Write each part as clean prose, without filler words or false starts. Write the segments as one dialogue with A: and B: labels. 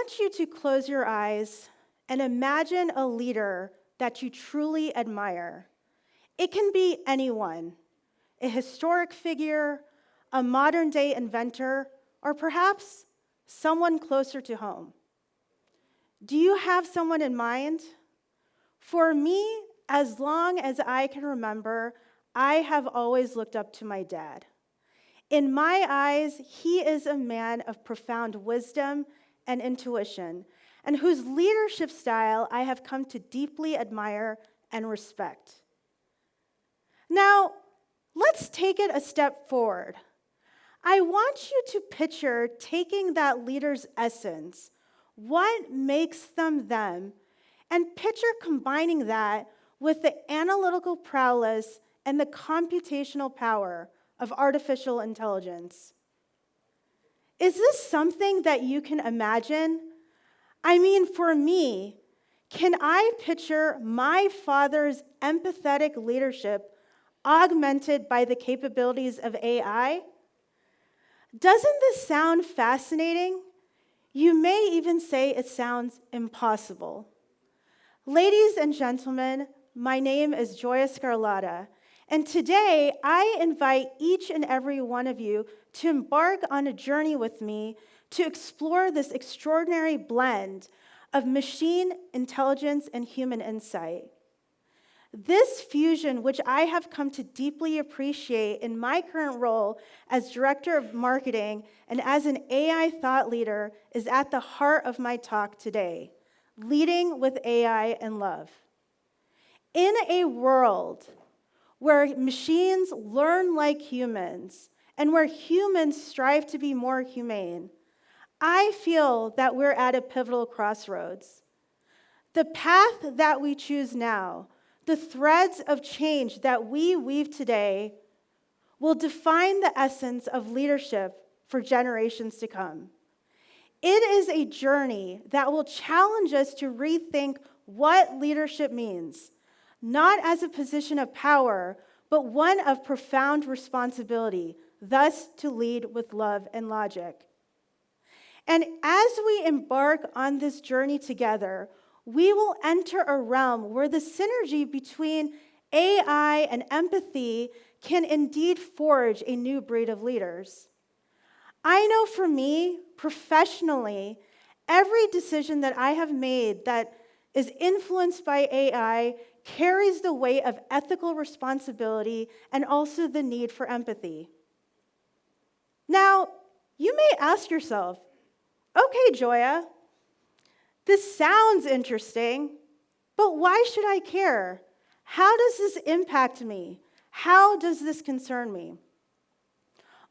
A: want you to close your eyes and imagine a leader that you truly admire. It can be anyone, a historic figure, a modern-day inventor, or perhaps someone closer to home. Do you have someone in mind? For me, as long as I can remember, I have always looked up to my dad. In my eyes, he is a man of profound wisdom and intuition, and whose leadership style I have come to deeply admire and respect. Now, let's take it a step forward. I want you to picture taking that leader's essence, what makes them them, and picture combining that with the analytical prowess and the computational power of artificial intelligence. Is this something that you can imagine? I mean, for me, can I picture my father's empathetic leadership augmented by the capabilities of AI? Doesn't this sound fascinating? You may even say it sounds impossible. Ladies and gentlemen, my name is Joya Scarlata, and today I invite each and every one of you to embark on a journey with me to explore this extraordinary blend of machine intelligence and human insight. This fusion, which I have come to deeply appreciate in my current role as Director of Marketing and as an AI thought leader, is at the heart of my talk today, leading with AI and love. In a world where machines learn like humans and where humans strive to be more humane, I feel that we're at a pivotal crossroads. The path that we choose now, the threads of change that we weave today, will define the essence of leadership for generations to come. It is a journey that will challenge us to rethink what leadership means, not as a position of power, but one of profound responsibility, thus to lead with love and logic. And as we embark on this journey together, we will enter a realm where the synergy between AI and empathy can indeed forge a new breed of leaders. I know for me, professionally, every decision that I have made that is influenced by AI carries the weight of ethical responsibility and also the need for empathy. Now, you may ask yourself, okay, Joya, this sounds interesting, but why should I care? How does this impact me? How does this concern me?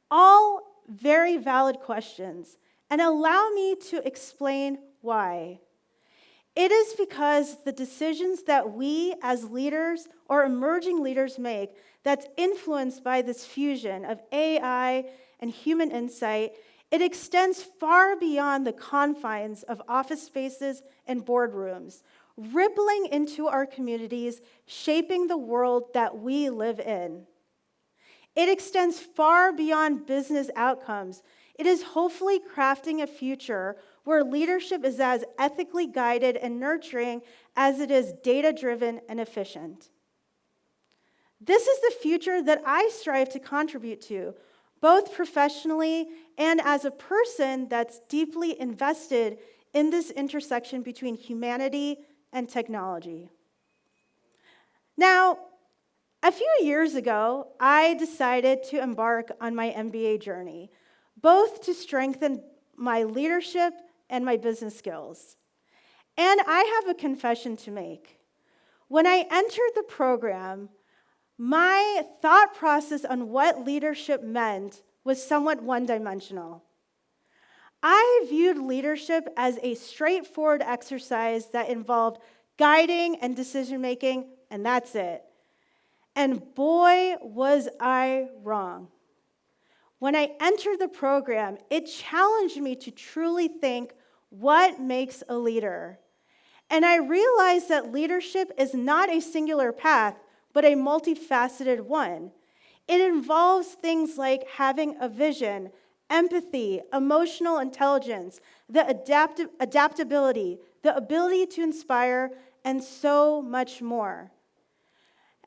A: All very valid questions, and allow me to explain why. It is because the decisions that we as leaders or emerging leaders make that's influenced by this fusion of AI and human insight, it extends far beyond the confines of office spaces and boardrooms, rippling into our communities, shaping the world that we live in. It extends far beyond business outcomes. It is hopefully crafting a future where leadership is as ethically guided and nurturing as it is data-driven and efficient. This is the future that I strive to contribute to, both professionally and as a person that's deeply invested in this intersection between humanity and technology. Now, a few years ago, I decided to embark on my MBA journey, both to strengthen my leadership and my business skills. And I have a confession to make. When I entered the program, my thought process on what leadership meant was somewhat one-dimensional. I viewed leadership as a straightforward exercise that involved guiding and decision-making, and that's it. And boy, was I wrong. When I entered the program, it challenged me to truly think, what makes a leader? And I realized that leadership is not a singular path, but a multifaceted one. It involves things like having a vision, empathy, emotional intelligence, the adaptability, the ability to inspire, and so much more.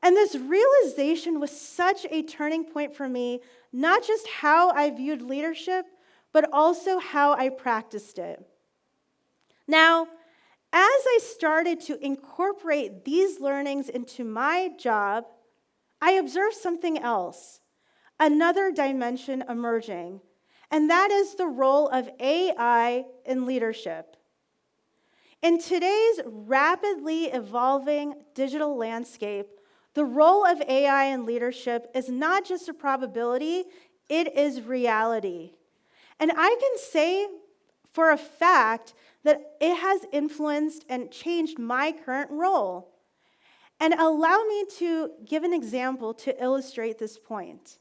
A: And this realization was such a turning point for me, not just how I viewed leadership, but also how I practiced it. Now, as I started to incorporate these learnings into my job, I observed something else, another dimension emerging, and that is the role of AI in leadership. In today's rapidly evolving digital landscape, the role of AI in leadership is not just a probability, it is reality. And I can say for a fact that it has influenced and changed my current role. And allow me to give an example to illustrate this point.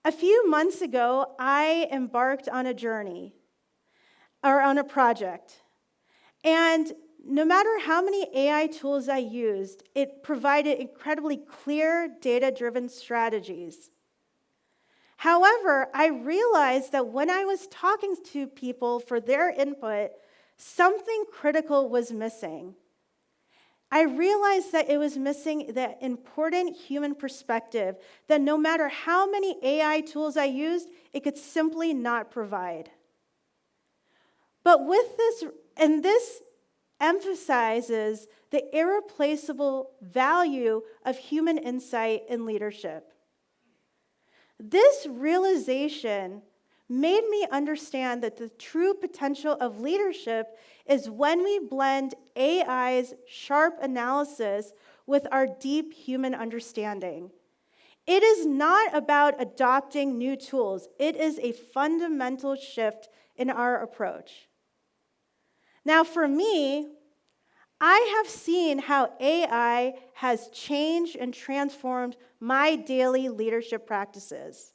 A: A few months ago, I embarked on a journey, or on a project. And no matter how many AI tools I used, it provided incredibly clear, data-driven strategies. However, I realized that when I was talking to people for their input, something critical was missing. I realized that it was missing the important human perspective that no matter how many AI tools I used, it could simply not provide. But with this, and this emphasizes the irreplaceable value of human insight in leadership. This realization made me understand that the true potential of leadership is when we blend AI's sharp analysis with our deep human understanding. It is not about adopting new tools. It is a fundamental shift in our approach. Now, for me, I have seen how AI has changed and transformed my daily leadership practices.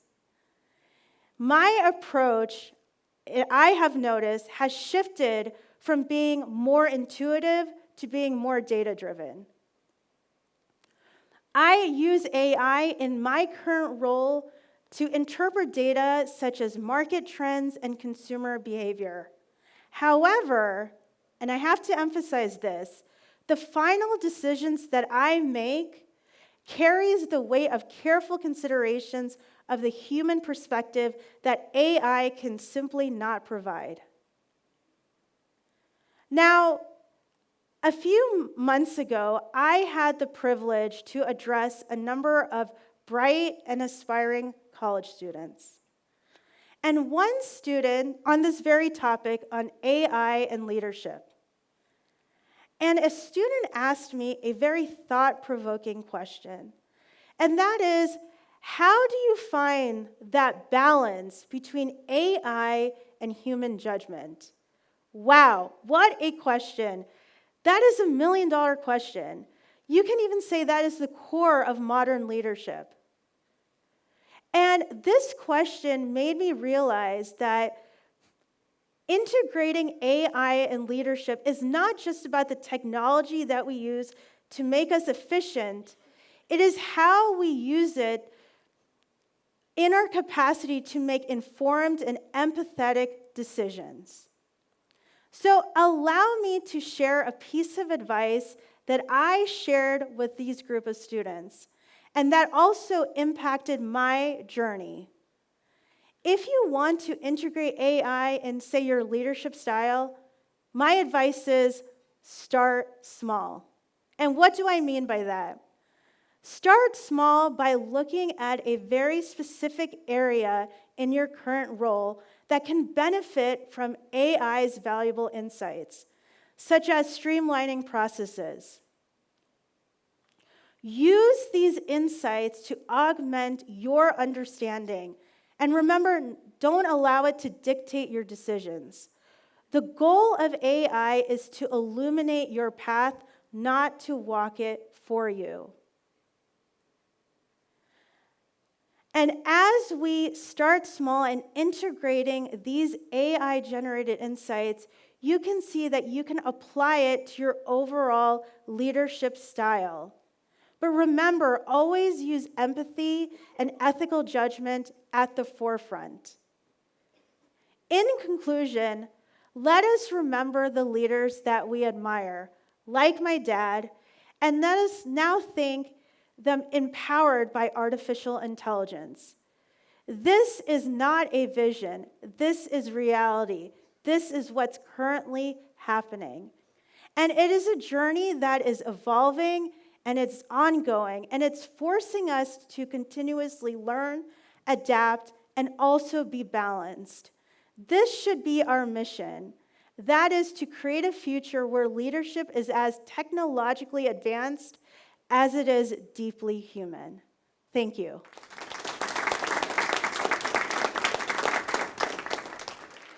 A: My approach, I have noticed, has shifted from being more intuitive to being more data-driven. I use AI in my current role to interpret data such as market trends and consumer behavior. However, and I have to emphasize this, the final decisions that I make carries the weight of careful considerations of the human perspective that AI can simply not provide. Now, a few months ago, I had the privilege to address a number of bright and aspiring college students. And one student on this very topic on AI and leadership. And a student asked me a very thought-provoking question, and that is, how do you find that balance between AI and human judgment? Wow, what a question. That is a $1 million question. You can even say that is the core of modern leadership. And this question made me realize that integrating AI in leadership is not just about the technology that we use to make us efficient. It is how we use it in our capacity to make informed and empathetic decisions. So allow me to share a piece of advice that I shared with these group of students, and that also impacted my journey. If you want to integrate AI in, say, your leadership style, my advice is start small. And what do I mean by that? Start small by looking at a very specific area in your current role that can benefit from AI's valuable insights, such as streamlining processes. Use these insights to augment your understanding. And remember, don't allow it to dictate your decisions. The goal of AI is to illuminate your path, not to walk it for you. And as we start small and integrating these AI-generated insights, you can see that you can apply it to your overall leadership style. But remember, always use empathy and ethical judgment at the forefront. In conclusion, let us remember the leaders that we admire, like my dad, and let us now think them empowered by artificial intelligence. This is not a vision. This is reality. This is what's currently happening. And it is a journey that is evolving and it's ongoing, and it's forcing us to continuously learn, adapt, and also be balanced. This should be our mission. That is to create a future where leadership is as technologically advanced as it is deeply human. Thank you.